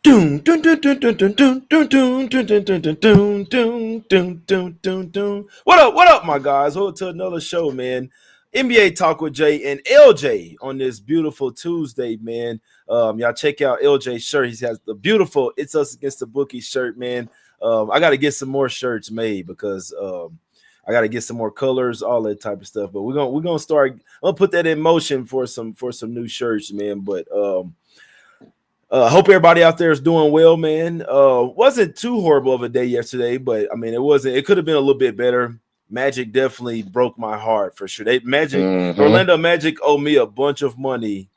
Doom, dun, dun, dun, dun, dun, dun, dun, dun, dun, dun, dun, dun, dun, dun, dun, dun, dun, dun. What up? What up, my guys? Welcome to another show, man. NBA Talk with Jay and LJ on this beautiful Tuesday, man. Y'all check out LJ's shirt. He has the beautiful "It's Us Against the Bookie" shirt, man. I got to get some more shirts made because I got to get some more colors, all that type of stuff. But we're gonna start. I'll put that in motion for some new shirts, man. But hope everybody out there is doing well, man. Wasn't too horrible of a day yesterday, but I mean, it could have been a little bit better. Magic definitely broke my heart for sure. Orlando Magic owe me a bunch of money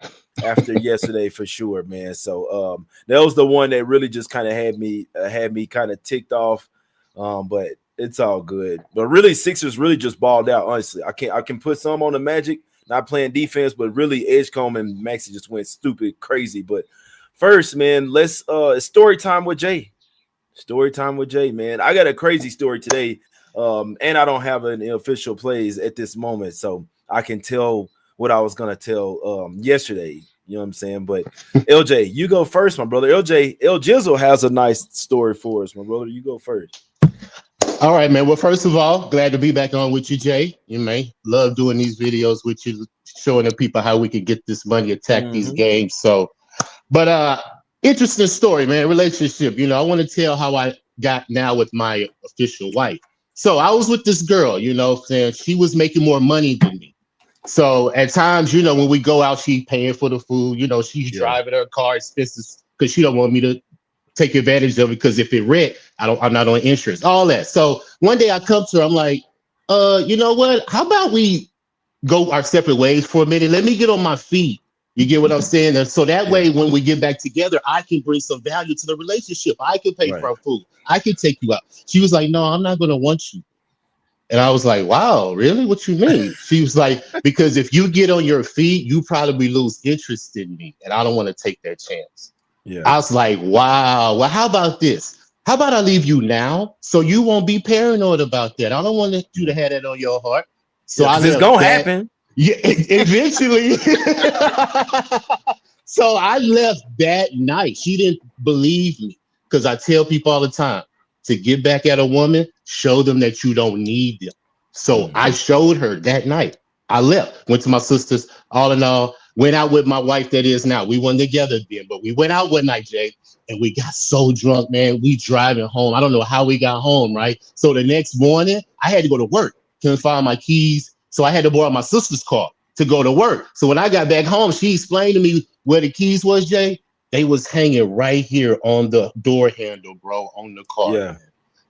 after yesterday for sure, man. So that was the one that really just kind of had me kind of ticked off. But it's all good. But really, Sixers really just balled out. Honestly, I can put some on the Magic, not playing defense, but really Edgecombe and Maxey just went stupid crazy. But first, man, let's story time with Jay. Story time with Jay, man. I got a crazy story today, and I don't have an official plays at this moment, so I can tell what I was gonna tell yesterday. You know what I'm saying? But LJ, you go first, my brother. L Jizzle has a nice story for us, my brother. You go first. All right, man. Well, first of all, glad to be back on with you, Jay. You may love doing these videos with you, showing the people how we can get this money, attack these games. So. But interesting story, man. Relationship. You know, I want to tell how I got now with my official wife. So I was with this girl, you know, saying she was making more money than me. So at times, you know, when we go out, she's paying for the food. You know, she's driving her car expenses because she don't want me to take advantage of it. Because if it wreck, I'm not on insurance. All that. So one day I come to her, I'm like, you know what? How about we go our separate ways for a minute? Let me get on my feet. You get what I'm saying? And so that way, when we get back together, I can bring some value to the relationship. I can pay for our food. I can take you out. She was like, no, I'm not going to want you. And I was like, wow, really? What you mean? She was like, because if you get on your feet, you probably lose interest in me. And I don't want to take that chance. Yeah. I was like, wow. Well, how about this? How about I leave you now so you won't be paranoid about that? I don't want you to have that on your heart. So it's going to happen. Yeah, eventually. So I left that night. She didn't believe me because I tell people all the time to get back at a woman, show them that you don't need them. So I showed her that night. I left, went to my sister's, all in all, went out with my wife that is now. We weren't together then, but we went out one night, Jay, and we got so drunk, man. We driving home. I don't know how we got home, right? So the next morning, I had to go to work. Couldn't find my keys. So I had to borrow my sister's car to go to work. So when I got back home, she explained to me where the keys was, Jay. They was hanging right here on the door handle, bro, on the car. Yeah.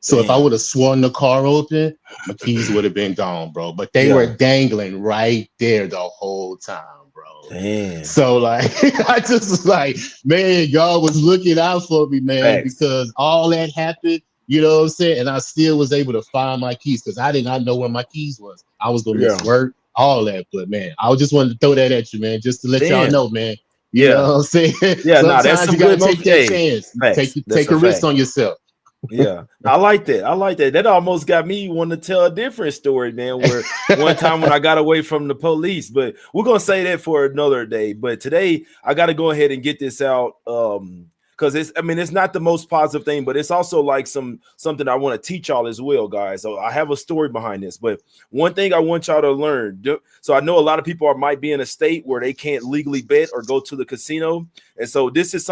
So if I would have sworn the car open, my keys would have been gone, bro. But they were dangling right there the whole time, bro. Damn. So like, I just was like, man, God was looking out for me, man, because all that happened. You know what I'm saying? And I still was able to find my keys because I did not know where my keys was. I was going to miss work, all that. But, man, I just wanted to throw that at you, man, just to let y'all know, man. You know what I'm saying? Yeah, that's some you got good to take that chance. Take a risk on yourself. Yeah, I like that. I like that. That almost got me wanting to tell a different story, man, where one time when I got away from the police. But we're going to say that for another day. But today, I got to go ahead and get this out. Because it's not the most positive thing, but it's also like something I want to teach y'all as well, guys. So I have a story behind this, but one thing I want y'all to learn. So I know a lot of people might be in a state where they can't legally bet or go to the casino, and so this is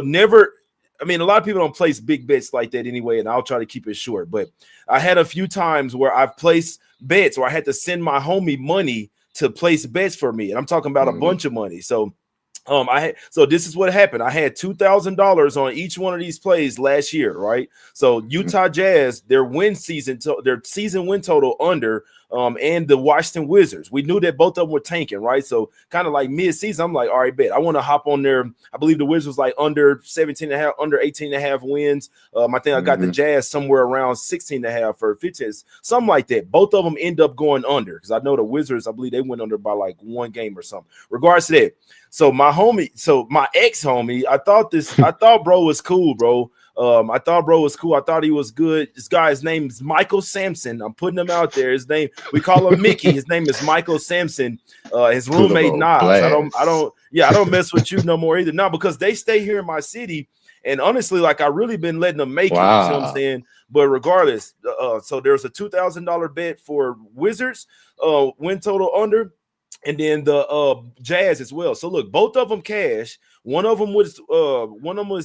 never. I mean, a lot of people don't place big bets like that anyway, and I'll try to keep it short. But I had a few times where I've placed bets where I had to send my homie money to place bets for me, and I'm talking about a bunch of money. So. So this is what happened. I had $2,000 on each one of these plays last year, right? So Utah Jazz, their season win total under, and the Washington Wizards. We knew that both of them were tanking, right? So kind of like mid-season, I'm like, all right, bet. I want to hop on there. I believe the Wizards like under 17.5, under 18.5 wins. I think I got the Jazz somewhere around 16.5 or 15, something like that. Both of them end up going under because I know the Wizards, I believe they went under by like one game or something. Regards to that. So my ex-homie, I thought bro was cool, bro. I thought bro was cool. I thought he was good. This guy's name is Michael Sampson. I'm putting him out there. His name, we call him Mickey. His name is Michael Sampson. His roommate Nas. I don't mess with you no more either. No, because they stay here in my city. And honestly, like I really been letting them make it. You see what I'm Wow. saying? But regardless, so there's a $2,000 bet for Wizards, win total under, and then the Jazz as well. So look, both of them cash. One of them was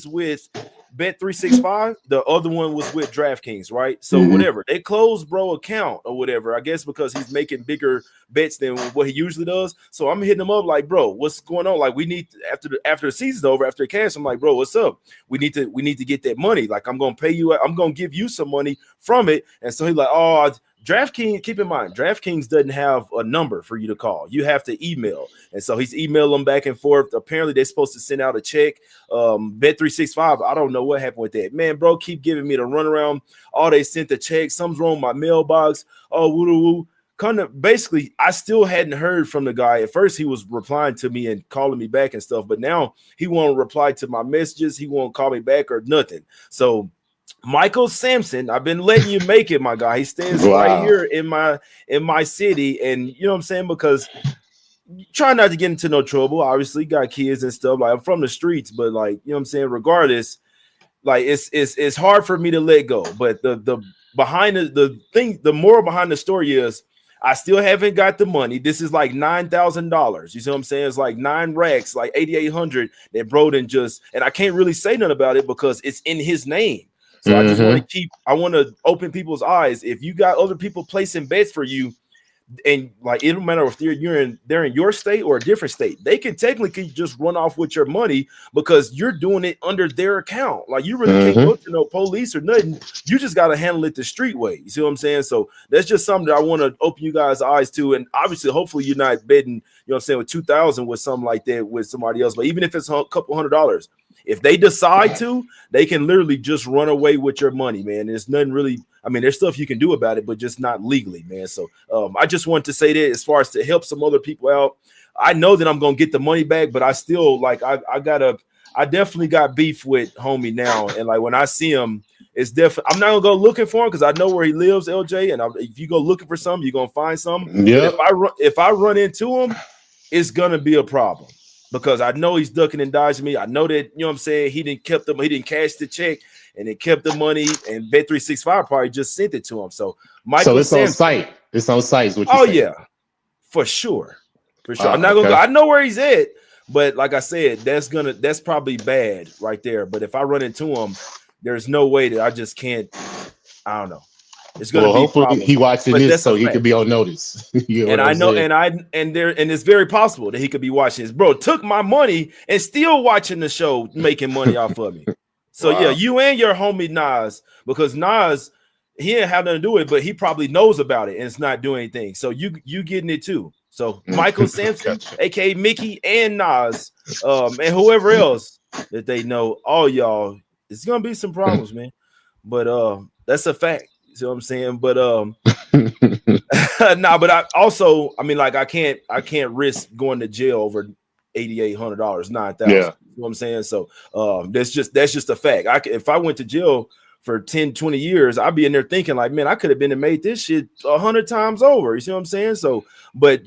with Bet365. The other one was with DraftKings, right? So whatever. They closed bro account or whatever. I guess because he's making bigger bets than what he usually does. So I'm hitting him up like, bro, what's going on? Like we need after the season's over, after the cash. I'm like, bro, what's up? We need to get that money. Like I'm gonna pay you. I'm gonna give you some money from it. And so he's like, oh, DraftKings, keep in mind, DraftKings doesn't have a number for you to call. You have to email. And so he's emailing them back and forth. Apparently, they're supposed to send out a check. Bet365, I don't know what happened with that. Man, bro, keep giving me the runaround. Oh, they sent the check. Something's wrong with my mailbox. Oh, woo-woo. Kind of basically, I still hadn't heard from the guy. At first, he was replying to me and calling me back and stuff. But now he won't reply to my messages. He won't call me back or nothing. So Michael Sampson, I've been letting you make it, my guy. He stands right here in my city, and you know what I'm saying, because try not to get into no trouble. Obviously, got kids and stuff. Like I'm from the streets, but like you know what I'm saying. Regardless, like it's hard for me to let go. But the behind the moral behind the story is I still haven't got the money. This is like $9,000. You see what I'm saying? It's like 9 racks, like 8,800 that Broden just, and I can't really say nothing about it because it's in his name. So I just want to open people's eyes. If you got other people placing bets for you, and like it don't matter if they're in your state or a different state, they can technically just run off with your money because you're doing it under their account. Like you really can't go to no police or nothing. You just got to handle it the street way. You see what I'm saying? So that's just something that I want to open you guys' eyes to. And obviously, hopefully, you're not betting, you know what I'm saying, with 2,000 with something like that with somebody else. But even if it's a couple $100, if they decide to, they can literally just run away with your money, man. There's nothing really. I mean, there's stuff you can do about it, but just not legally, man. So I just want to say that as far as to help some other people out. I know that I'm gonna get the money back, but I still like I definitely got beef with homie now, and like when I see him, it's definitely I'm not gonna go looking for him because I know where he lives, LJ. And if you go looking for something, you're gonna find something. Yeah. If I run into him, it's gonna be a problem. Because I know he's ducking and dodging me. I know that, you know what I'm saying, he didn't cash the check and it kept the money, and Bet365 probably just sent it to him. So Michael it's on site. It's on site is what you're saying. Yeah, for sure. I'm not gonna go. I know where he's at, but like I said, that's probably bad right there. But if I run into him, there's no way that I just can't. I don't know. It's gonna be hopefully he watching this so he could be on notice. And I know, and it's very possible that he could be watching this. Bro took my money and still watching the show, making money off of me. So yeah, you and your homie Nas, because Nas, he didn't have nothing to do with it, but he probably knows about it and it's not doing anything. So you getting it too. So Michael Sampson, aka Mickey, and Nas, and whoever else that they know, all y'all, it's gonna be some problems, man. But that's a fact. You know what I'm saying? But but I mean, like I can't risk going to jail over $8,800, $9,000. Yeah. You know what I'm saying? So that's just a fact. If I went to jail for 10, 20 years, I'd be in there thinking like, man, I could have been and made this shit 100 times over. You see what I'm saying? So, but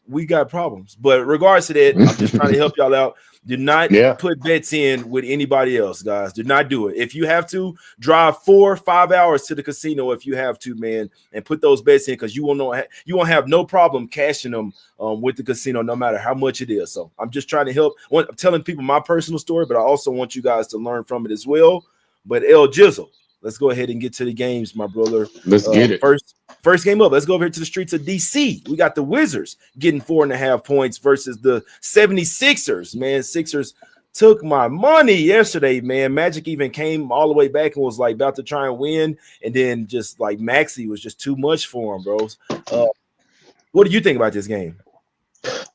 we got problems. But regards to that, I'm just trying to help y'all out. Do not put bets in with anybody else, guys. Do not do it. If you have to, drive 4 or 5 hours to the casino if you have to, man, and put those bets in because you won't have no problem cashing them with the casino, no matter how much it is. So I'm just trying to help. I'm telling people my personal story, but I also want you guys to learn from it as well. But El Jizzle, let's go ahead and get to the games, my brother. Let's get it. First game up. Let's go over here to the streets of DC. We got the Wizards getting 4.5 points versus the 76ers. Man, Sixers took my money yesterday, man. Magic even came all the way back and was like about to try and win. And then just like Maxey was just too much for him, bros. What do you think about this game?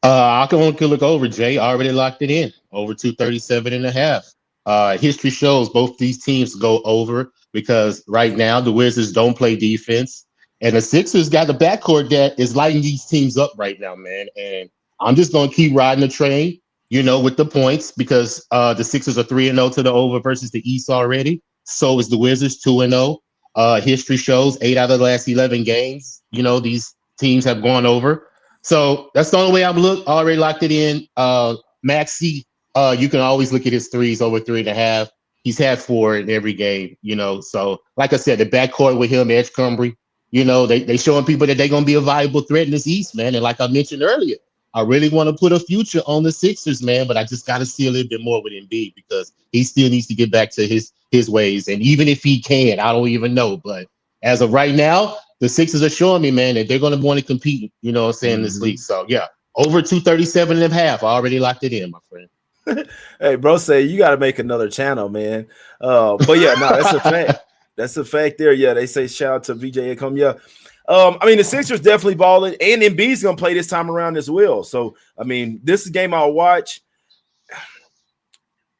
I can look over, Jay. Already locked it in. Over 237.5. History shows both these teams go over because right now the Wizards don't play defense. And the Sixers got the backcourt that is lighting these teams up right now, man. And I'm just going to keep riding the train, with the points because the Sixers are 3-0 to the over versus the East already. So is the Wizards 2-0. History shows 8 out of the last 11 games, these teams have gone over. So that's the only way I've looked. Already locked it in. Maxey You can always look at his threes over 3.5. He's had 4 in every game, So, like I said, the backcourt with him, Edgecumber, they showing people that they're going to be a viable threat in this East, man. And like I mentioned earlier, I really want to put a future on the Sixers, man, but I just got to see a little bit more with Embiid because he still needs to get back to his ways. And even if he can, I don't even know. But as of right now, the Sixers are showing me, man, that they're going to want to compete, in this league. So, yeah, over 237.5. I already locked it in, my friend. Hey, bro, say you got to make another channel, man. But yeah, no, that's a fact. That's a fact there. Yeah, they say shout out to VJ Income. Yeah. I mean, the Sixers definitely balling, and Embiid's going to play this time around as well. So, I mean, this is a game I'll watch.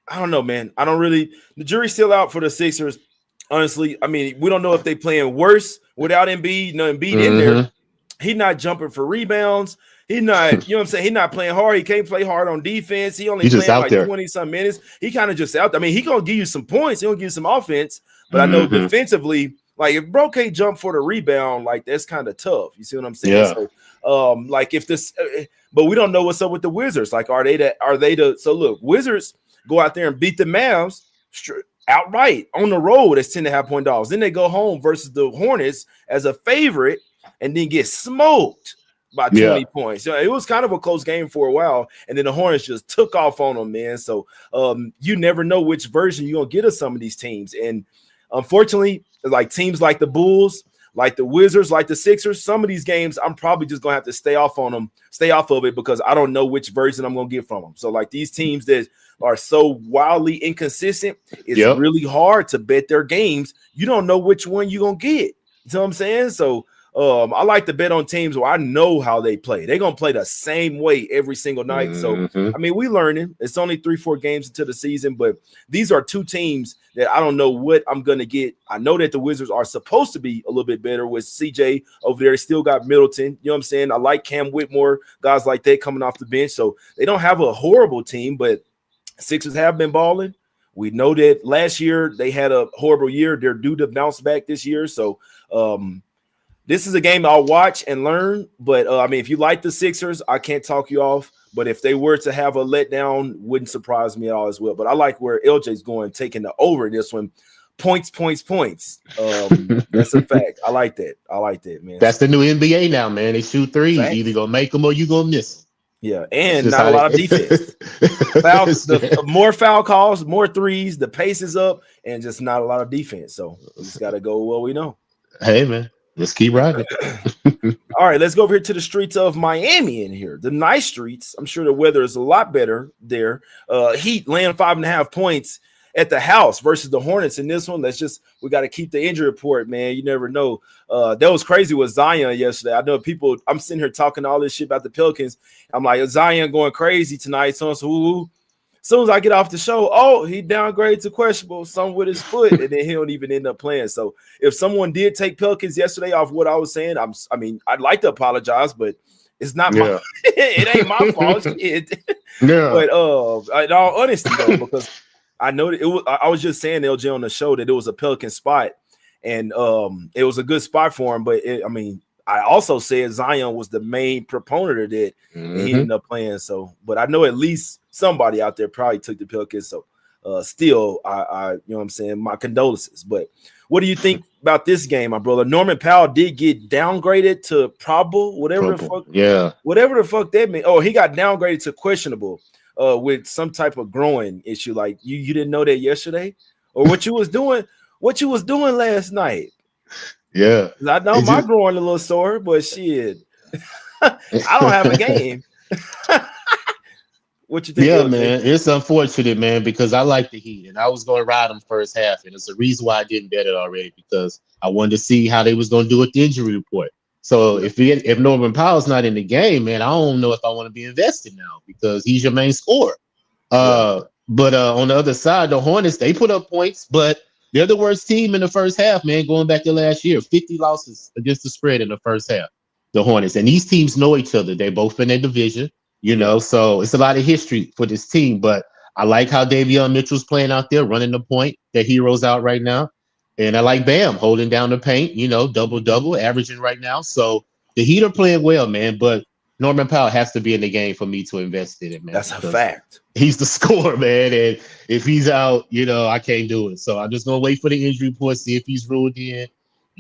I don't know, man. I don't really – the jury's still out for the Sixers, honestly. I mean, we don't know if they're playing worse without Embiid. No Embiid in there. He's not jumping for rebounds. He's not, you know what I'm saying? He's not playing hard. He can't play hard on defense. He only playing like 20-some minutes. He kind of just out there. I mean, he going to give you some points. He'll give you some offense. But I know defensively, like if bro can't jump for the rebound, like that's kind of tough. You see what I'm saying? Yeah. So, like if this, but we don't know what's up with the Wizards. Like, are they the, so look, Wizards go out there and beat the Mavs outright on the road as 10.5 point dogs. Then they go home versus the Hornets as a favorite and then get smoked by 20 points. So it was kind of a close game for a while, and then the Hornets just took off on them, man. So you never know which version you're going to get of some of these teams. And unfortunately, like teams like the Bulls, like the Wizards, like the Sixers, some of these games I'm probably just going to have to stay off of it because I don't know which version I'm going to get from them. So like these teams that are so wildly inconsistent, it's really hard to bet their games. You don't know which one you're going to get. You know what I'm saying? So I like to bet on teams where I know how they play. They're going to play the same way every single night. So, I mean, we learning. It's only 3-4 games into the season, but these are two teams that I don't know what I'm going to get. I know that the Wizards are supposed to be a little bit better with CJ over there. Still got Middleton. You know what I'm saying? I like Cam Whitmore, guys like that coming off the bench. So they don't have a horrible team, but Sixers have been balling. We know that last year they had a horrible year. They're due to bounce back this year. So, this is a game I'll watch and learn, but I mean, if you like the Sixers, I can't talk you off. But if they were to have a letdown, wouldn't surprise me at all as well. But I like where LJ's going, taking the over in this one. Points. That's a fact. I like that, man. That's the new NBA now, man. They shoot threes. You either gonna make them or you gonna miss them. Yeah, and not a lot of defense. More foul calls, more threes. The pace is up, and just not a lot of defense. So we just got to go what we know. Hey, man. Let's keep riding. All right, let's go over here to the streets of Miami in here. The nice streets. I'm sure the weather is a lot better there. Heat laying 5.5 points at the house versus the Hornets in this one. We got to keep the injury report, man. You never know. That was crazy with Zion yesterday. I know people, I'm sitting here talking all this shit about the Pelicans. I'm like, Zion going crazy tonight. So as soon as I get off the show, he downgraded to questionable, something with his foot, and then he don't even end up playing. So if someone did take Pelicans yesterday off what I was saying, I'd like to apologize, but it's not my it ain't my fault. But in all honesty though, because I know I was just saying LJ on the show that it was a Pelican spot, and it was a good spot for him. But I also said Zion was the main proponent of that, and he ended up playing. So, but I know at least somebody out there probably took the Pelicans. So, still, I you know what I'm saying, my condolences. But what do you think about this game, my brother? Norman Powell did get downgraded to probable, whatever the fuck that means. Oh, he got downgraded to questionable with some type of groin issue. Like you didn't know that yesterday, or what you was doing last night. Yeah, I know my groin a little sore, but shit, I don't have a game. What you think? Yeah, man, it's unfortunate, man, because I like the Heat, and I was going to ride them first half, and it's the reason why I didn't bet it already, because I wanted to see how they was going to do with the injury report. So if Norman Powell's not in the game, man, I don't know if I want to be invested now because he's your main scorer. But on the other side, the Hornets, they put up points, but they're the worst team in the first half, man, going back to last year. 50 losses against the spread in the first half, the Hornets. And these teams know each other. They both in their division, so it's a lot of history for this team. But I like how Davion Mitchell's playing out there, running the point. Their hero's out right now. And I like Bam holding down the paint, double-double, averaging right now. So the Heat are playing well, man. But Norman Powell has to be in the game for me to invest in it, man. That's a fact. He's the scorer, man. And if he's out, I can't do it. So I'm just going to wait for the injury report, see if he's ruled in.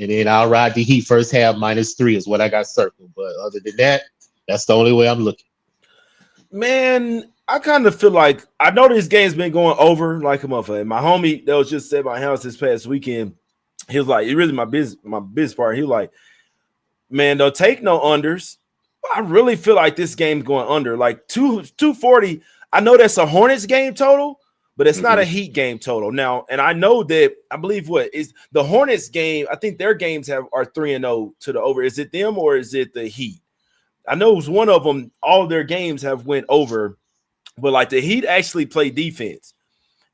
And then I'll ride the Heat first half -3 is what I got circled. But other than that, that's the only way I'm looking. Man, I kind of feel like I know this game's been going over like a motherfucker. My homie that was just at my house this past weekend, he was like, "It really my business part." He was like, "Man, don't take no unders." I really feel like this game's going under. Like 240. I know that's a Hornets game total, but it's not a Heat game total. Now, and I know that I believe what is the Hornets game, I think their games are 3-0 to the over. Is it them or is it the Heat? I know it was one of them, all of their games have went over, but like the Heat actually play defense.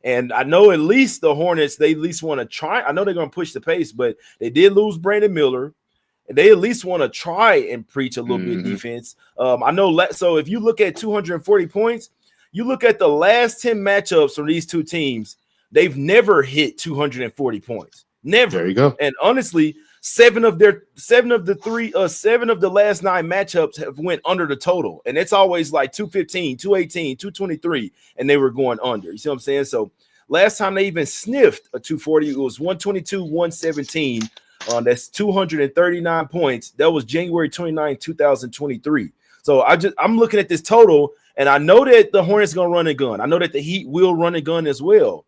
And I know at least the Hornets, they at least want to try. I know they're going to push the pace, but they did lose Brandon Miller. And they at least want to try and preach a little bit defense. I know. So if you look at 240 points, you look at the last 10 matchups from these two teams, they've never hit 240 points. Never. There you go. And honestly, seven of the last 9 matchups have went under the total. And it's always like 215, 218, 223, and they were going under. You see what I'm saying? So last time they even sniffed a 240, it was 122, 117. That's 239 points. That was January 29, 2023. So I'm looking at this total, and I know that the Hornets gonna run and gun. I know that the Heat will run and gun as well,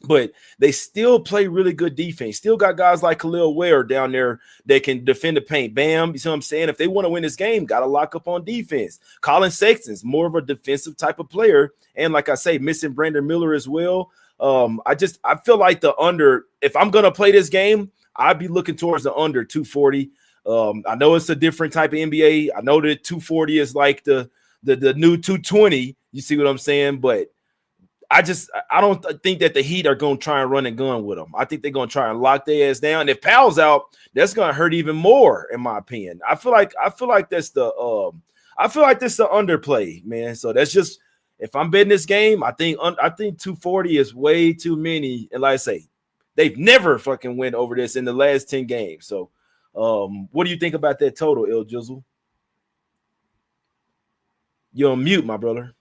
but they still play really good defense. Still got guys like Khalil Ware down there that can defend the paint. Bam, you see what I'm saying? If they want to win this game, got to lock up on defense. Colin Sexton's more of a defensive type of player, and like I say, missing Brandon Miller as well. I feel like the under. If I'm gonna play this game, I'd be looking towards the under 240. I know it's a different type of NBA. I know that 240 is like the new 220. You see what I'm saying? But I don't think that the Heat are going to try and run and gun with them. I think they're going to try and lock their ass down. If Powell's out, that's going to hurt even more, in my opinion. I feel like that's the underplay, man. So that's just, if I'm betting this game, I think 240 is way too many. And like I say, they've never fucking went over this in the last 10 games. So, what do you think about that total, Il Jizzle? You're on mute, my brother.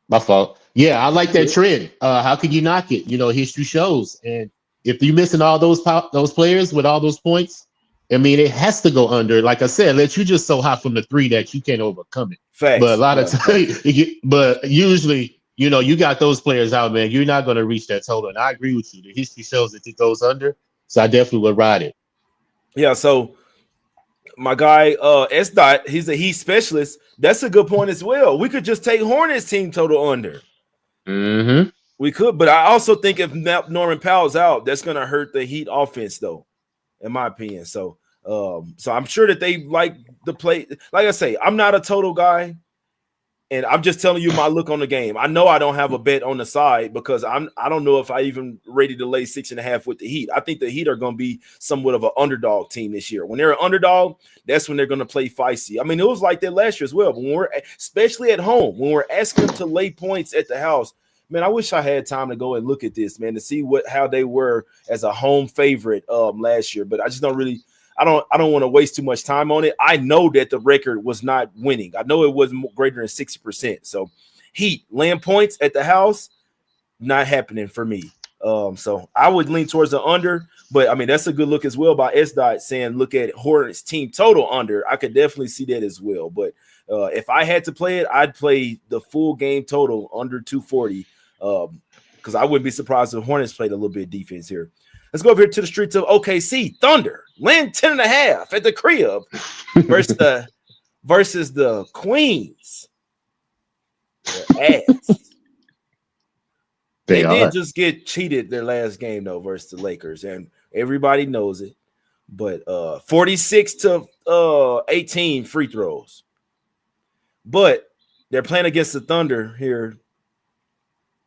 My fault. Yeah, I like that trend. How could you knock it? History shows. And if you're missing all those players with all those points, I mean, it has to go under. Like I said, let you just so hot from the 3 that you can't overcome it. Facts. But a lot of times, but usually, you got those players out, man. You're not going to reach that total. And I agree with you. The history shows that it goes under. So I definitely would ride it. Yeah. So my guy, S. Dot, he's a Heat specialist. That's a good point as well. We could just take Hornets team total under. We could. But I also think if Norman Powell's out, that's going to hurt the Heat offense, though, in my opinion. So I'm sure that they like the play. Like I say, I'm not a total guy. And I'm just telling you my look on the game. I know I don't have a bet on the side because I don't know if I even ready to lay 6.5 with the Heat. I think the Heat are going to be somewhat of an underdog team this year. When they're an underdog, that's when they're going to play feisty. I mean, it was like that last year as well. When especially at home, when we're asking them to lay points at the house, man, I wish I had time to go and look at this, man, to see how they were as a home favorite last year. But I just don't really. I don't want to waste too much time on it. I know that the record was not winning. I know it was greater than 60%. So Heat laying points at the house, not happening for me. So I would lean towards the under, but I mean that's a good look as well by S. Dot saying look at Hornets team total under. I could definitely see that as well. But if I had to play it, I'd play the full game total under 240 because I wouldn't be surprised if Hornets played a little bit of defense here. Let's go over here to the streets of OKC. Thunder land 10.5 at the crib versus the Queens. Their ass. They did just get cheated their last game though versus the Lakers, and everybody knows it. But 46 to 18 free throws. But they're playing against the Thunder here.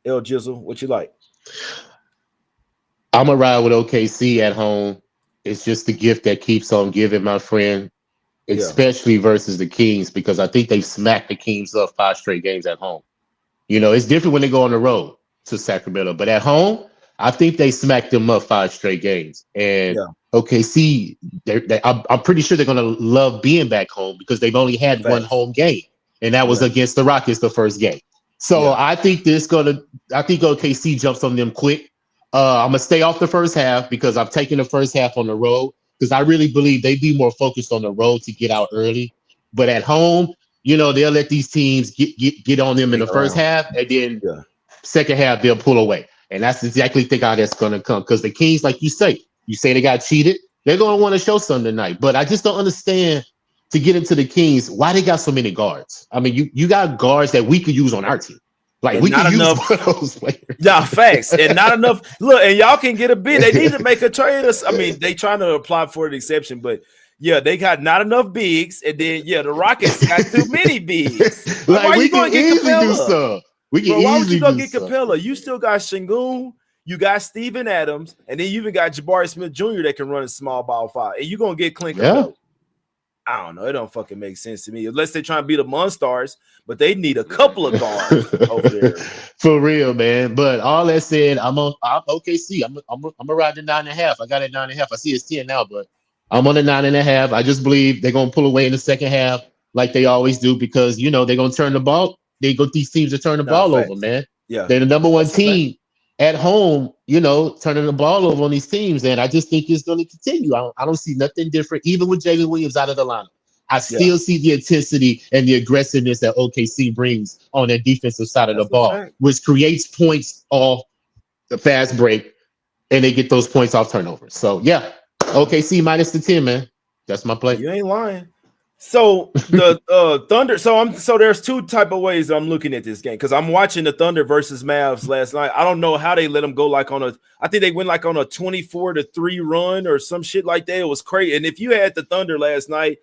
El Jizzle, what you like? I'm going to ride with OKC at home. It's just the gift that keeps on giving, my friend, especially versus the Kings, because I think they smacked the Kings up 5 straight games at home. It's different when they go on the road to Sacramento, but at home, I think they smacked them up 5 straight games. And OKC, I'm pretty sure they're going to love being back home because they've only had one Facts. home game, and that was against the Rockets the first game. So I think I think OKC jumps on them quick. I'm gonna stay off the first half because I'm taking the first half on the road because I really believe they'd be more focused on the road to get out early. But at home, they'll let these teams get on them in the first half, and then second half they'll pull away. And that's exactly how that's gonna come. Because the Kings, like you say they got cheated. They're gonna want to show something tonight. But I just don't understand to get into the Kings why they got so many guards. I mean, you got guards that we could use on our team. Like and we can use enough, one of those players. Yeah, facts. And not enough. Look, and y'all can get a bid. They need to make a trade. I mean, they trying to apply for an exception, but they got not enough bigs. And then the Rockets got too many bigs. Like why we you can easily do so. We can why would you go get so. Capella? You still got Şengün, you got Steven Adams, and then you even got Jabari Smith Jr. that can run a small ball five. And you're gonna get Clint Capella. I don't know. It don't fucking make sense to me unless they're trying to be the Monstars, but they need a couple of guards over there. For real, man. But all that said, I'm OKC. I'm gonna ride the 9.5. I got it 9.5. I see it's 10 now, but I'm on the 9.5. I just believe they're gonna pull away in the second half like they always do because they're gonna turn the ball. These teams to turn the ball over, man. Yeah, they're the number one team at home, turning the ball over on these teams. And I just think it's going to continue. I don't see nothing different, even with Jalen Williams out of the lineup. I still see the intensity and the aggressiveness that OKC brings on their defensive side of the ball, which creates points off the fast break, and they get those points off turnovers. So, OKC minus the 10, man. That's my play. You ain't lying. So the Thunder. So there's two type of ways I'm looking at this game because I'm watching the Thunder versus Mavs last night. I don't know how they let them go I think they went on a 24-3 run or some shit like that. It was crazy. And if you had the Thunder last night,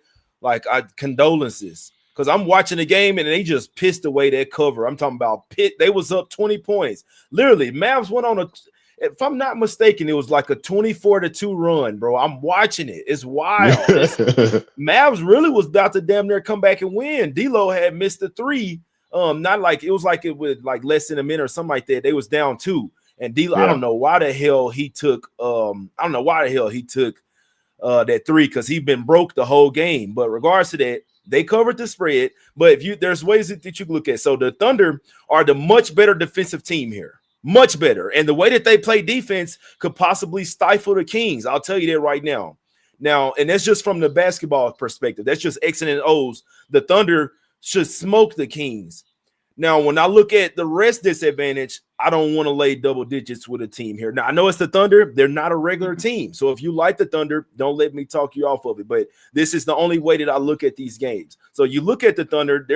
condolences because I'm watching the game and they just pissed away that cover. I'm talking about They was up 20 points. Literally, Mavs went on if I'm not mistaken, it was like a 24-2 run, bro. I'm watching it. It's wild. Mavs really was about to damn near come back and win. D'Lo had missed a three. Not like it was like it was like less than a minute or something like that. They was down 2. And D'Lo, I don't know why the hell he took that three because he'd been broke the whole game. But regards to that, they covered the spread. But there's ways that you can look at. So the Thunder are the much better defensive team here. Much better. And the way that they play defense could possibly stifle the Kings. I'll tell you that right now. And that's just from the basketball perspective. That's just X's and O's. The Thunder should smoke the Kings. Now, when I look at the rest disadvantage, I don't want to lay double digits with a team here. Now, I know it's the Thunder. They're not a regular team. So if you like the Thunder, don't let me talk you off of it. But this is the only way that I look at these games. So you look at the Thunder,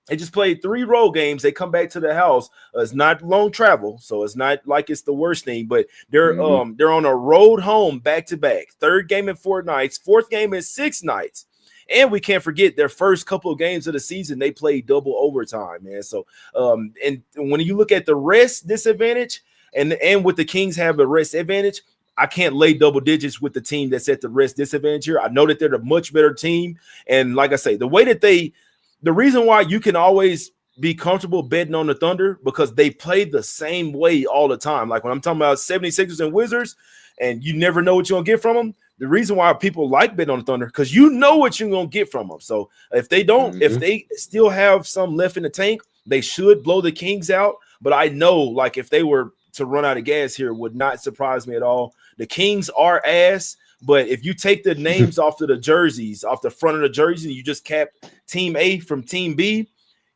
they just played 3 road games. They come back to the house. It's not long travel, so it's not like it's the worst thing. But they're on a road home back to back. 3rd game in 4 nights. 4th game in 6 nights. And we can't forget their first couple of games of the season, they played double overtime, man. So and when you look at the rest disadvantage, and with the Kings have the rest advantage, I can't lay double digits with the team that's at the rest disadvantage here. I know that they're the much better team, and like I say, the reason why you can always be comfortable betting on the Thunder because they play the same way all the time. Like when I'm talking about 76ers and Wizards, and you never know what you're going to get from them. The reason why people like betting on the Thunder because you know what you're going to get from them. So if they don't, if they still have some left in the tank, they should blow the Kings out. But I know if they were to run out of gas here, it would not surprise me at all. The Kings are ass. But if you take the names off of the jerseys, off the front of the jersey, and you just cap Team A from Team B,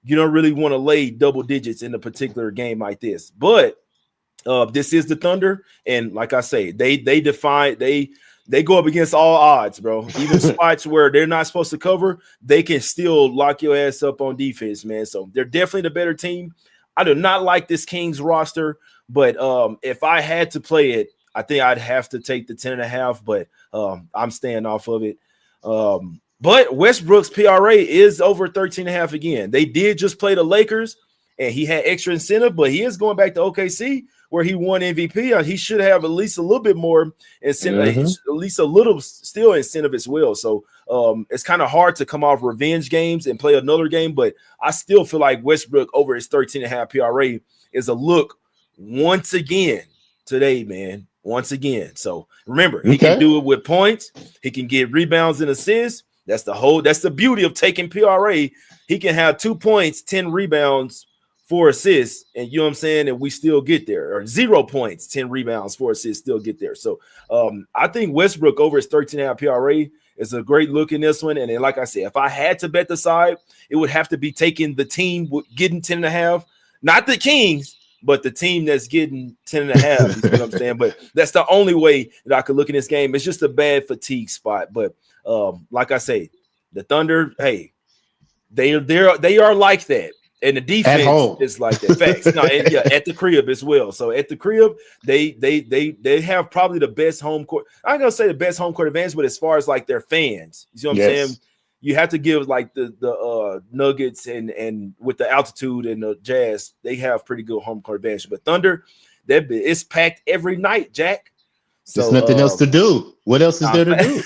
you don't really want to lay double digits in a particular game like this. But this is the Thunder, and like I say, they go up against all odds, bro. Even spots where they're not supposed to cover, they can still lock your ass up on defense, man. So they're definitely the better team. I do not like this Kings roster, but if I had to play it, I think I'd have to take the 10.5, but I'm staying off of it. But Westbrook's PRA is over 13.5 again. They did just play the Lakers, and he had extra incentive, but he is going back to OKC where he won MVP. He should have at least a little bit more incentive, at least a little still incentive as well. So it's kind of hard to come off revenge games and play another game, but I still feel like Westbrook over his 13.5 PRA is a look once again today, man. once again. So remember, he Okay. can do it with points. He can get rebounds and assists. That's the beauty of taking PRA. He can have 2 points, 10 rebounds, 4 assists, and you know what I'm saying, and we still get there. Or 0 points, 10 rebounds, 4 assists, still get there. So I think Westbrook over his 13.5 PRA is a great look in this one. And then, like I said, if I had to bet the side, it would have to be taking the team getting 10.5, not the Kings, but the team that's getting 10.5. You know what I'm saying? But that's the only way that I could look in this game. It's just a bad fatigue spot. But like I say, the Thunder, hey, they are like that. And the defense is like that. Facts. No, and yeah, at the crib as well. So at the crib, they have probably the best home court. I'm gonna say the best home court advantage, but as far as like their fans, you know what I'm saying? You have to give like the Nuggets and with the altitude and the Jazz, they have pretty good home court advantage. But Thunder, it's packed every night, Jack. So there's nothing else to do. What else is there to do?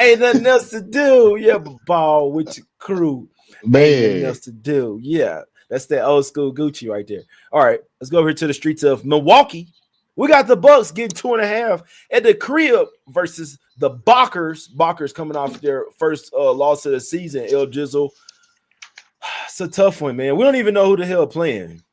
Ain't nothing else to do. Yeah, but ball with your crew. Man. Ain't nothing else to do. Yeah, that's that old school Gucci right there. All right, let's go over here to the streets of Milwaukee. We got the Bucks getting 2.5 at the crib versus the Bockers. Bockers coming off their first loss of the season. El Jizzle. It's a tough one, man. We don't even know who the hell playing.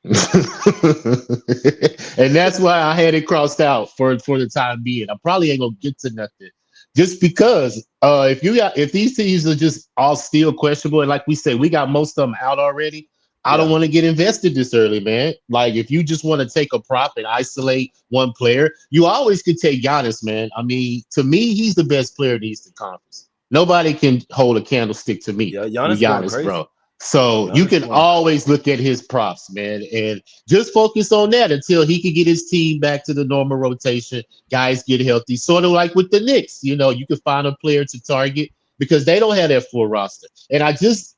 And that's why I had it crossed out for the time being. I probably ain't gonna get to nothing. Just because if these teams are just all still questionable, and like we said, we got most of them out already. I don't want to get invested this early, man. Like if you just want to take a prop and isolate one player, you always could take Giannis, man. I mean, to me, he's the best player in the Eastern Conference. Nobody can hold a candlestick to me. Yeah, Giannis bro. So you can always look at his props, man, and just focus on that until he can get his team back to the normal rotation. Guys get healthy, sort of like with the Knicks. You know, you can find a player to target because they don't have that full roster. And I just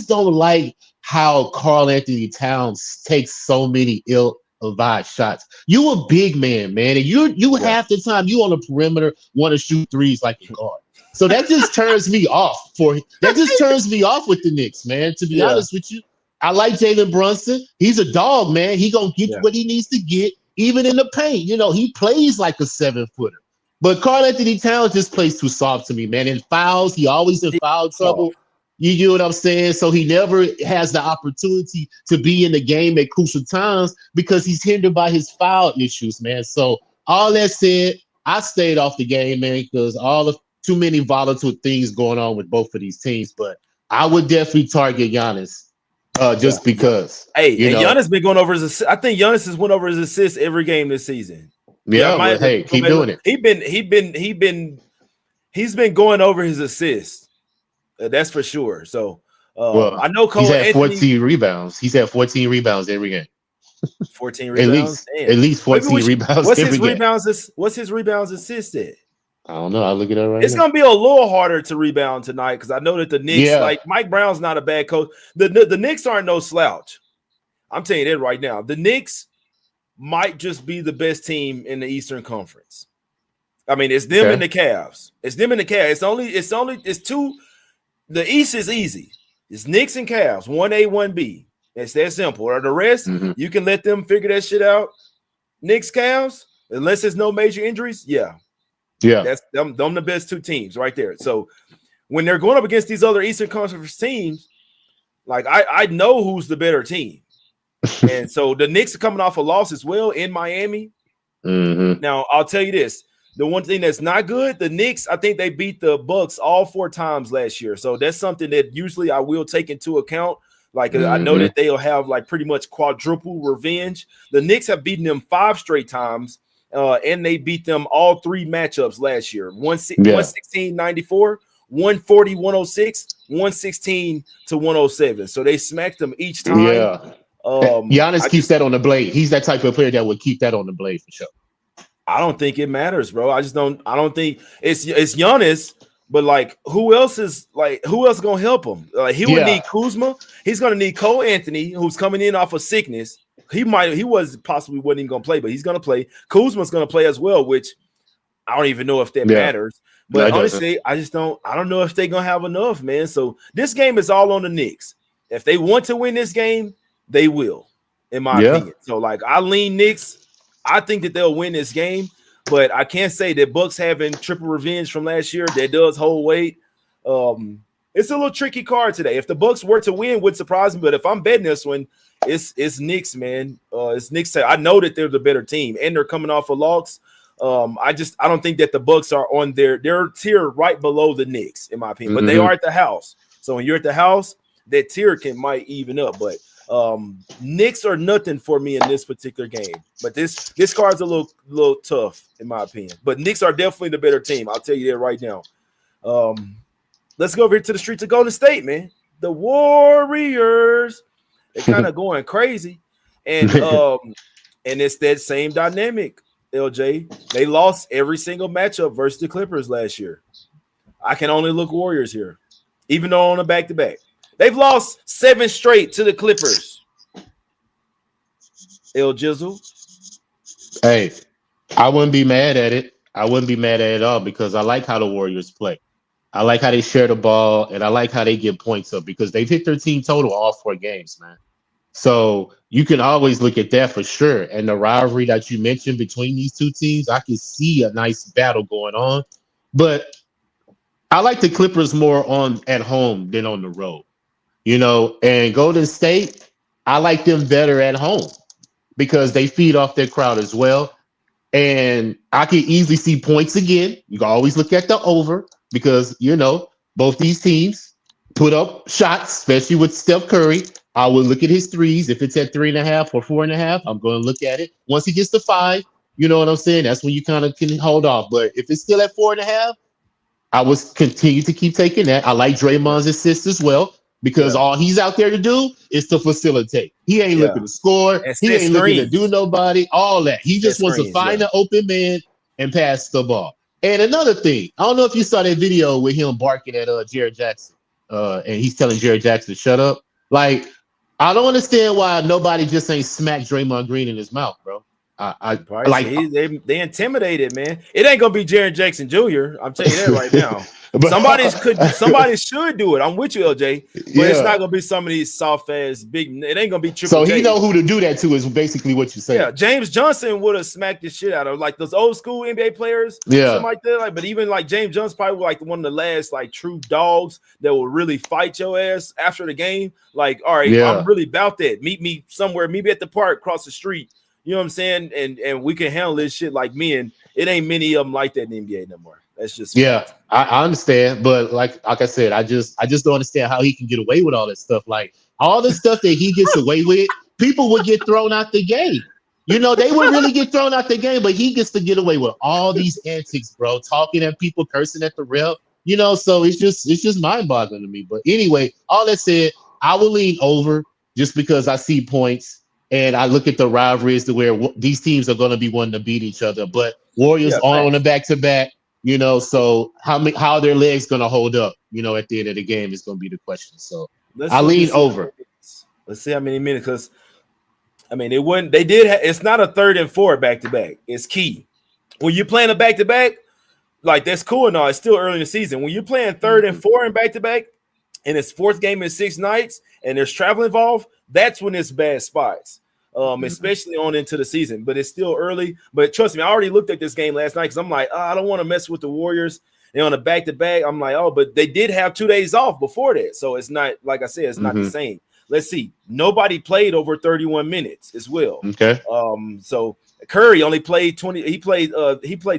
don't like how Karl Anthony Towns takes so many ill-advised shots. You a big man, and you half the time you on the perimeter want to shoot threes like a guard. So that just turns me off with the Knicks, man. To be honest with you, I like Jalen Brunson. He's a dog, man. He gonna get what he needs to get, even in the paint. You know, he plays like a 7-footer. But Karl Anthony Towns just plays too soft to me, man. In fouls, he always in foul trouble. You know what I'm saying? So he never has the opportunity to be in the game at crucial times because he's hindered by his foul issues, man. So all that said, I stayed off the game, man, because too many volatile things going on with both of these teams, but I would definitely target Giannis just because. Hey, Giannis been going over his assists. I think Giannis has went over his assists every game this season. Yeah, but hey, keep doing it. He's been going over his assists. That's for sure. So I know Cole he's had Anthony, 14 rebounds. He's had 14 rebounds every game. 14 rebounds. At least 14 rebounds. What's his rebounds? What's his rebounds assist at? I don't know. I'll look it up right now. It's going to be a little harder to rebound tonight because I know that the Knicks, like Mike Brown's not a bad coach. The Knicks aren't no slouch. I'm telling you that right now. The Knicks might just be the best team in the Eastern Conference. I mean, it's them and the Cavs. It's them and the Cavs. It's two. The East is easy. It's Knicks and Cavs, 1A, 1B. It's that simple. Or the rest, you can let them figure that shit out. Knicks, Cavs, unless there's no major injuries, that's them the best two teams right there. So when they're going up against these other Eastern Conference teams, like I know who's the better team. And so the Knicks are coming off a loss as well in Miami. Now, I'll tell you this. The one thing that's not good, the Knicks, I think they beat the Bucks all 4 times last year. So that's something that usually I will take into account. Like I know that they'll have like pretty much quadruple revenge. The Knicks have beaten them 5 straight times. And they beat them all 3 matchups last year. 116-94, 140-106, 116-107. So they smacked them each time. Giannis keeps that on the blade. He's that type of player that would keep that on the blade for sure. I don't think it matters, bro. I don't think it's Giannis, but like who else gonna help him? Like he would need Kuzma. He's gonna need Cole Anthony, who's coming in off of sickness. He wasn't even gonna play, but he's gonna play. Kuzma's gonna play as well, which I don't even know if that matters. But honestly, I don't know if they're gonna have enough, man. So this game is all on the Knicks. If they want to win this game, they will, in my opinion. So like I lean Knicks I think that they'll win this game, but I can't say that Bucks having triple revenge from last year that does hold weight. It's a little tricky card today. If the Bucks were to win, would surprise me. But if I'm betting this one, it's Knicks, man. It's Knicks. I know that they're the better team, and they're coming off a loss. I don't think that the Bucks are on their tier right below the Knicks, in my opinion. But they are at the house. So when you're at the house, that tier might even up. But Knicks are nothing for me in this particular game. But this card's a little tough, in my opinion. But Knicks are definitely the better team. I'll tell you that right now. Let's go over here to the streets of Golden State, man. The Warriors, they're kind of going crazy. And it's that same dynamic, LJ. They lost every single matchup versus the Clippers last year. I can only look Warriors here, even though on a back-to-back. They've lost 7 straight to the Clippers. El Jizzle. Hey, I wouldn't be mad at it. I wouldn't be mad at it at all because I like how the Warriors play. I like how they share the ball, and I like how they get points up because they've hit their team total all 4 games, man. So you can always look at that for sure. And the rivalry that you mentioned between these two teams, I can see a nice battle going on. But I like the Clippers more at home than on the road. And Golden State, I like them better at home because they feed off their crowd as well. And I can easily see points again. You can always look at the over because, both these teams put up shots, especially with Steph Curry. I will look at his threes. If it's at 3.5 or 4.5, I'm going to look at it. Once he gets to 5, you know what I'm saying? That's when you kind of can hold off. But if it's still at 4.5, I would continue to keep taking that. I like Draymond's assist as well because all he's out there to do is to facilitate. He ain't looking to score. He ain't looking to do nobody, all that. He just wants to find an open man and pass the ball. And another thing, I don't know if you saw that video with him barking at Jared Jackson and he's telling Jared Jackson to shut up. Like, I don't understand why nobody just ain't smacked Draymond Green in his mouth, bro. They intimidated, man. It ain't gonna be Jaren Jackson Jr. I'm telling you that right now. Somebody should do it. I'm with you, LJ. But it's not gonna be some of these soft ass big. It ain't gonna be Triple J. So he know who to do that to is basically what you say. Yeah, James Johnson would have smacked the shit out of like those old school NBA players. Something like that. But even like James Johnson probably like one of the last like true dogs that will really fight your ass after the game. Like, all right, I'm really about that. Meet me somewhere. Meet me at the park across the street. You know what I'm saying? And we can handle this shit like men. It ain't many of them like that in the NBA no more. That's just I understand, but like I said, I just don't understand how he can get away with all this stuff. Like all the stuff that he gets away with, people would get thrown out the game. They would really get thrown out the game, but he gets to get away with all these antics, bro. Talking at people, cursing at the ref. So it's just mind-boggling to me. But anyway, all that said, I will lean over just because I see points. And I look at the rivalries to where these teams are going to be wanting to beat each other. But Warriors are on a back-to-back, so how their legs going to hold up, at the end of the game is going to be the question. So I lean over. Let's see how many minutes, because, it's not a 3rd and 4 back-to-back. It's key. When you're playing a back-to-back, like that's cool and all. It's still early in the season. When you're playing 3rd and 4 in back-to-back, and it's 4th game in 6 nights, and there's travel involved, that's when it's bad spots. Especially on into the season, but it's still early. But trust me, I already looked at this game last night because I'm like, I don't want to mess with the Warriors. They're on a back-to-back. I'm like, but they did have 2 days off before that. So it's not, like I said, it's not the same. Let's see. Nobody played over 31 minutes as well. Okay. So Curry only played 20. He played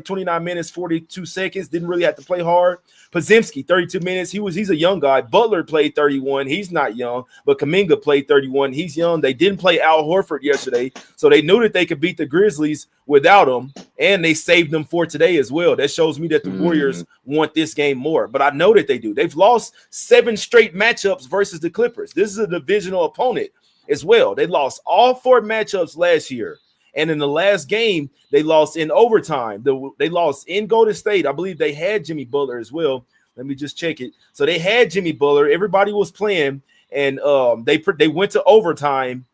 29 minutes, 42 seconds. Didn't really have to play hard. Podziemski, 32 minutes. He's a young guy. Butler played 31. He's not young, but Kuminga played 31. He's young. They didn't play Al Horford yesterday, so they knew that they could beat the Grizzlies without him, and they saved them for today as well. That shows me that the Warriors want this game more, but I know that they do. They've lost 7 straight matchups versus the Clippers. This is a divisional opponent as well. They lost all 4 matchups last year. And in the last game, they lost in overtime. They lost in Golden State. I believe they had Jimmy Butler as well. Let me just check it. So they had Jimmy Butler. Everybody was playing, and they went to overtime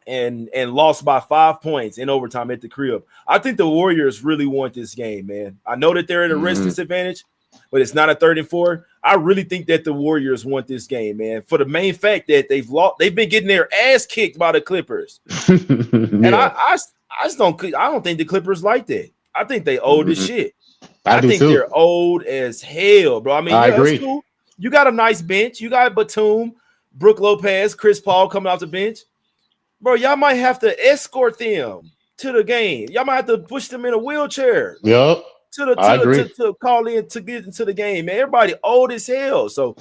and lost by 5 points in overtime at the crib. I think the Warriors really want this game, man. I know that they're at a rest disadvantage, but it's not a 3rd and 4. I really think that the Warriors want this game, man, for the main fact that they've been getting their ass kicked by the Clippers. And I I don't think the Clippers like that. I think they old as shit. I do think too. they're old as hell, bro. I mean, I agree. It's cool. You got a nice bench. You got Batum, Brook Lopez, Chris Paul coming off the bench. Bro, y'all might have to escort them to the game. Y'all might have to push them in a wheelchair. Yep. To call in to get into the game, man. Everybody old as hell. So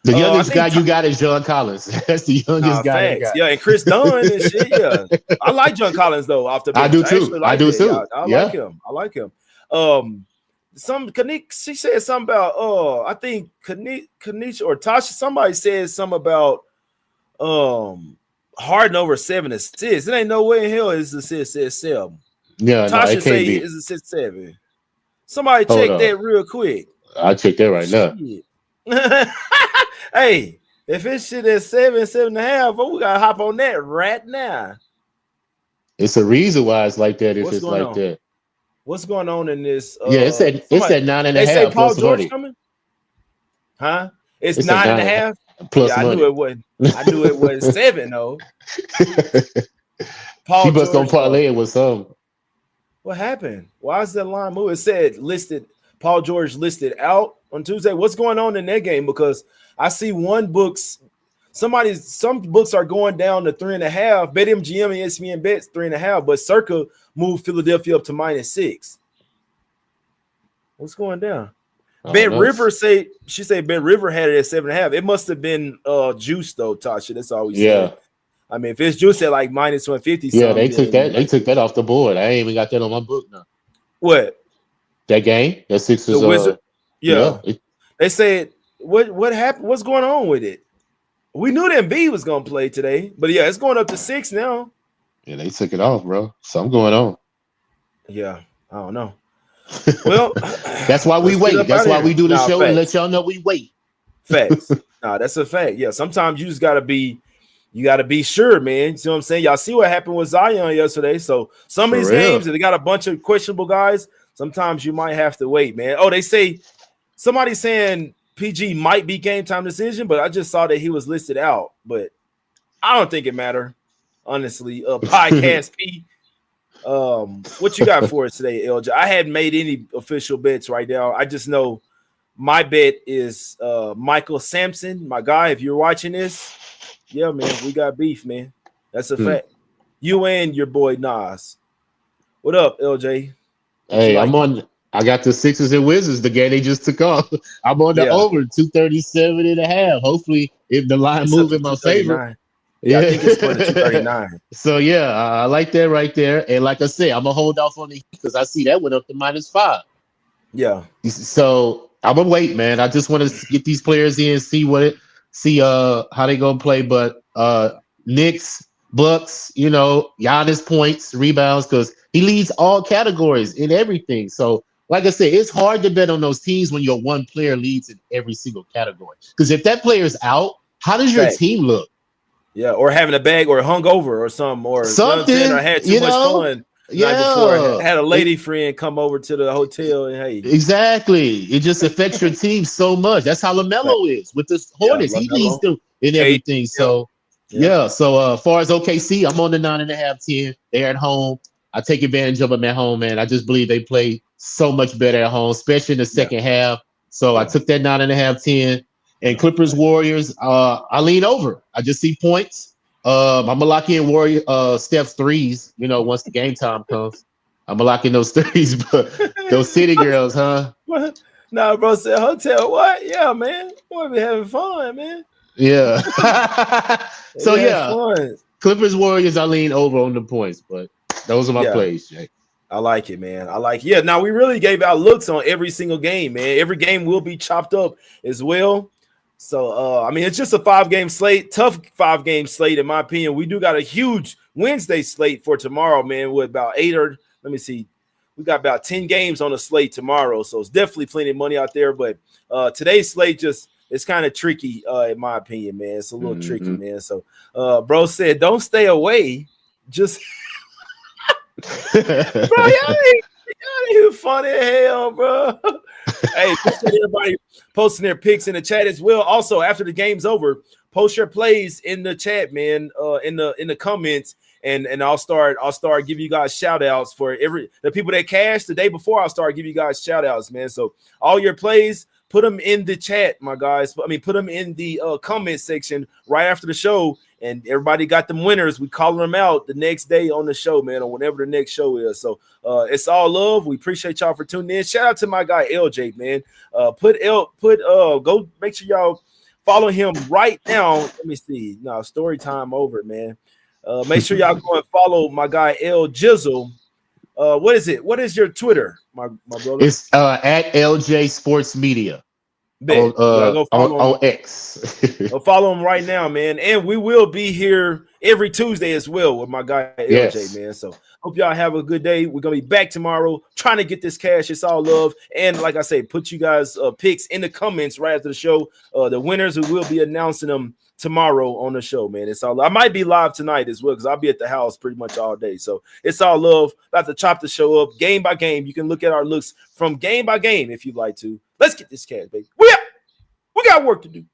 the youngest guy you got is John Collins. That's the youngest guy you got. Yeah, and Chris Dunn and shit. Yeah, I like John Collins though. Off the bench. I do too. I do too. I like him. I like him. She said something about I think Kanisha or Tasha. Somebody said something about Harden over 7 assists. It ain't no way in hell is assist says 7. Yeah, Tasha say is assist 7. Somebody check that real quick. I'll check that right now. Hey, if it's shit at 7.5, we gotta hop on that right now. It's a reason why it's like that. If it's like that, what's going on in this? It's at 9.5. They say Paul George coming, huh? It's 9.5 plus money. I knew it wasn't. I knew it wasn't 7 though. Paul he must gonna parlay it with some. What happened? Why is that line move? It said listed. Paul George listed out on Tuesday. What's going on in that game? Because I see some books are going down to 3.5. BetMGM and ESPN bets 3.5, but Circa moved Philadelphia up to -6. What's going down? Bet River said Bet River had it at 7.5. It must have been juice though, Tasha. That's all we said. I mean, if it's juice at like -150, they took that. They took that off the board. I ain't even got that on my book now. What? That game? That Sixers. The Wizard. They said what happened? What's going on with it? We knew that Embiid was gonna play today, but it's going up to 6 now. Yeah, they took it off, bro. Something going on. Yeah, I don't know. Well, that's why we wait. That's why we do the show and let y'all know we wait. Facts. That's a fact. Yeah, sometimes you just gotta be sure, man. You see what I'm saying? Y'all see what happened with Zion yesterday. So some of these games, if they got a bunch of questionable guys, sometimes you might have to wait, man. Oh, they say somebody's saying PG might be game time decision, but I just saw that he was listed out. But I don't think it matter, honestly. Podcast P. What you got for us today, LJ? I hadn't made any official bets right now. I just know my bet is Michael Sampson, my guy. If you're watching this, yeah, man, we got beef, man. That's a fact. You and your boy Nas. What up, LJ? Hey, I got the Sixers and Wizards, the game they just took off. I'm on the over 237.5. Hopefully, if the line moves in my favor. Yeah, I think it's for the 239. So I like that right there. And like I said, I'm gonna hold off on the because I see that went up to -5. Yeah. So I'm gonna wait, man. I just want to get these players in, see how they gonna play. But Knicks, Bucks, Giannis points, rebounds, because he leads all categories in everything. So like I said, it's hard to bet on those teams when your one player leads in every single category. Because if that player's out, how does your team look? Yeah, or having a bag or hungover or something, or had too much fun. Yeah, had a lady friend come over to the hotel and hey, exactly. It just affects your team so much. That's how LaMelo is with the Hornets. He leads them in everything. So So as far as OKC, I'm on the 9.5, 10. They're at home. I take advantage of them at home, man. I just believe they play so much better at home, especially in the second half. So I took that 9.5, 10. And Clippers Warriors, I lean over. I just see points. I'm gonna lock in Steph's threes. Once the game time comes, I'm gonna lock in those threes. But those city girls, huh? What? No, bro said hotel. What? Yeah, man. Boy, be having fun, man. Yeah. Fun. Clippers Warriors, I lean over on the points, but those are my plays, Jay. I like it, man. Yeah. Now we really gave out looks on every single game, man. Every game will be chopped up as well. So, it's just a 5-game slate, tough 5-game slate, in my opinion. We do got a huge Wednesday slate for tomorrow, man, with about we got about 10 games on the slate tomorrow. So it's definitely plenty of money out there. But today's slate it's kind of tricky, in my opinion, man. It's a little tricky, man. So, bro said, don't stay away. Just, bro, y'all ain't funny as hell, bro. Hey, appreciate everybody posting their picks in the chat as well. Also, after the game's over, post your plays in the chat, man. In the comments, and I'll start giving you guys shout outs for the people that cashed the day before. I'll start giving you guys shout outs, man. So all your plays, put them in the chat, my guys. I mean, put them in the comment section right after the show, and everybody got them winners. We call them out the next day on the show, man, or whenever the next show is. So it's all love. We appreciate y'all for tuning in. Shout out to my guy LJ, man. Go make sure y'all follow him right now. Let me see. No, story time over, man. Make sure y'all go and follow my guy L Jizzle. What is it? What is your Twitter, my brother? It's at LJ Sports Media on X. Go follow him right now, man. And we will be here every Tuesday as well with my guy LJ, man. So hope y'all have a good day. We're gonna be back tomorrow trying to get this cash. It's all love. And like I say, put you guys picks in the comments right after the show. The winners, who will be announcing them tomorrow on the show, man. It's all. I might be live tonight as well because I'll be at the house pretty much all day. So it's all love. About to chop the show up game by game. You can look at our looks from game by game if you'd like to. Let's get this cash, baby. We got work to do.